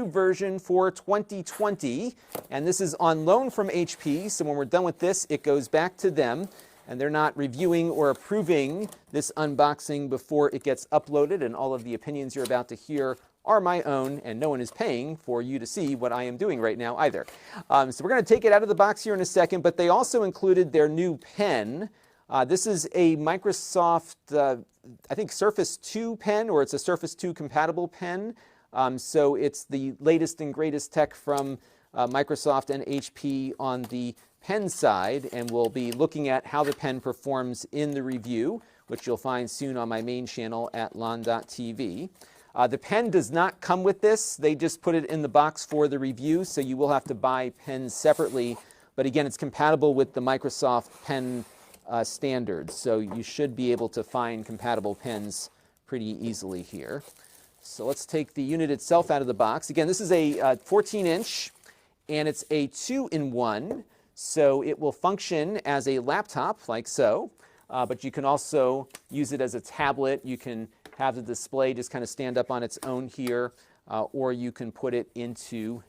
new version for 2020, and this is on loan from HP, so when we're done with this, it goes back to them, and they're not reviewing or approving this unboxing before it gets uploaded, and all of the opinions you're about to hear are my own, and no one is paying for you to see what I am doing right now either. So we're going to take it out of the box here in a second, but they also included their new pen. This is a Microsoft, I think, Surface 2 pen, or it's a Surface 2 compatible pen. So it's the latest and greatest tech from Microsoft and HP on the pen side, and we'll be looking at how the pen performs in the review, which you'll find soon on my main channel at lon.tv. The pen does not come with this. They just put it in the box for the review, so you will have to buy pens separately. But again, it's compatible with the Microsoft pen standards, so you should be able to find compatible pens pretty easily here. So let's take the unit itself out of the box. Again, this is a 14-inch, and it's a 2-in-1, so it will function as a laptop, like so. But you can also use it as a tablet. You can have the display just kind of stand up on its own here, or you can put it into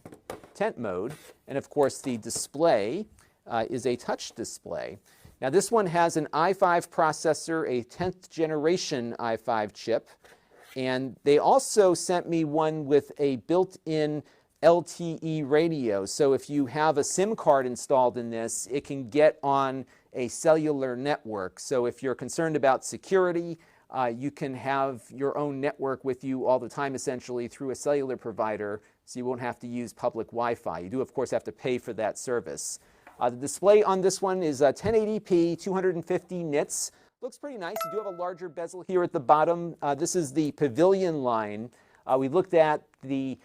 tent mode. And of course, the display is a touch display. Now this one has an i5 processor, a 10th generation i5 chip, and they also sent me one with a built-in LTE radio. So if you have a SIM card installed in this, it can get on a cellular network. So if you're concerned about security, you can have your own network with you all the time, essentially, through a cellular provider, so you won't have to use public Wi-Fi. You do, of course, have to pay for that service. The display on this one is 1080p, 250 nits. Looks pretty nice. You do have a larger bezel here at the bottom. This is the Pavilion line. We looked at the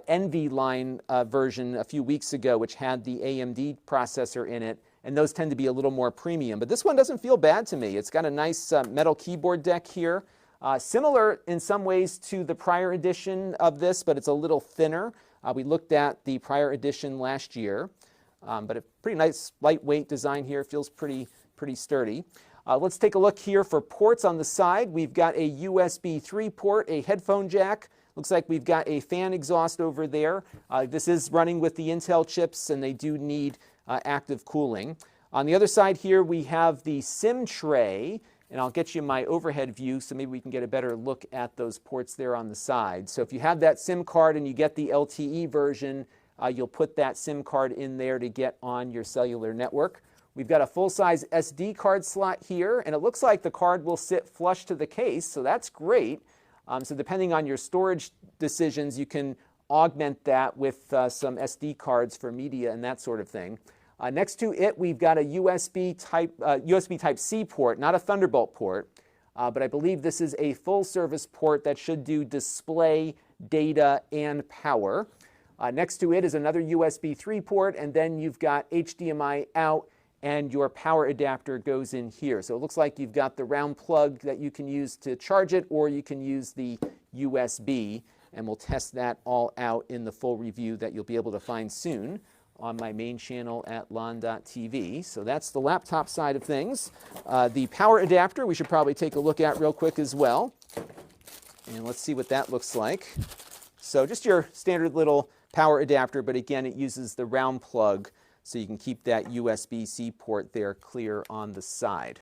Envy line version a few weeks ago, which had the AMD processor in it, and those tend to be a little more premium. But this one doesn't feel bad to me. It's got a nice metal keyboard deck here. Similar in some ways to the prior edition of this, but it's a little thinner. We looked at the prior edition last year, but a pretty nice lightweight design here. Feels pretty sturdy. Let's take a look here for ports on the side. We've got a USB 3 port, a headphone jack. Looks like we've got a fan exhaust over there. This is running with the Intel chips, and they do need active cooling. On the other side here, we have the SIM tray, and I'll get you my overhead view so maybe we can get a better look at those ports there on the side. So if you have that SIM card and you get the LTE version, you'll put that SIM card in there to get on your cellular network. We've got a full-size SD card slot here, and it looks like the card will sit flush to the case, so that's great. So depending on your storage decisions, you can augment that with some SD cards for media and that sort of thing. Next to it, we've got a USB Type-C port, not a Thunderbolt port, but I believe this is a full-service port that should do display, data, and power. Next to it is another USB 3 port, and then you've got HDMI out, and your power adapter goes in here. So it looks like you've got the round plug that you can use to charge it, or you can use the USB, and we'll test that all out in the full review that you'll be able to find soon on my main channel at lon.tv. So that's the laptop side of things. The power adapter we should probably take a look at real quick as well. And let's see what that looks like. So just your standard little power adapter, but again, it uses the round plug, so you can keep that USB-C port there clear on the side.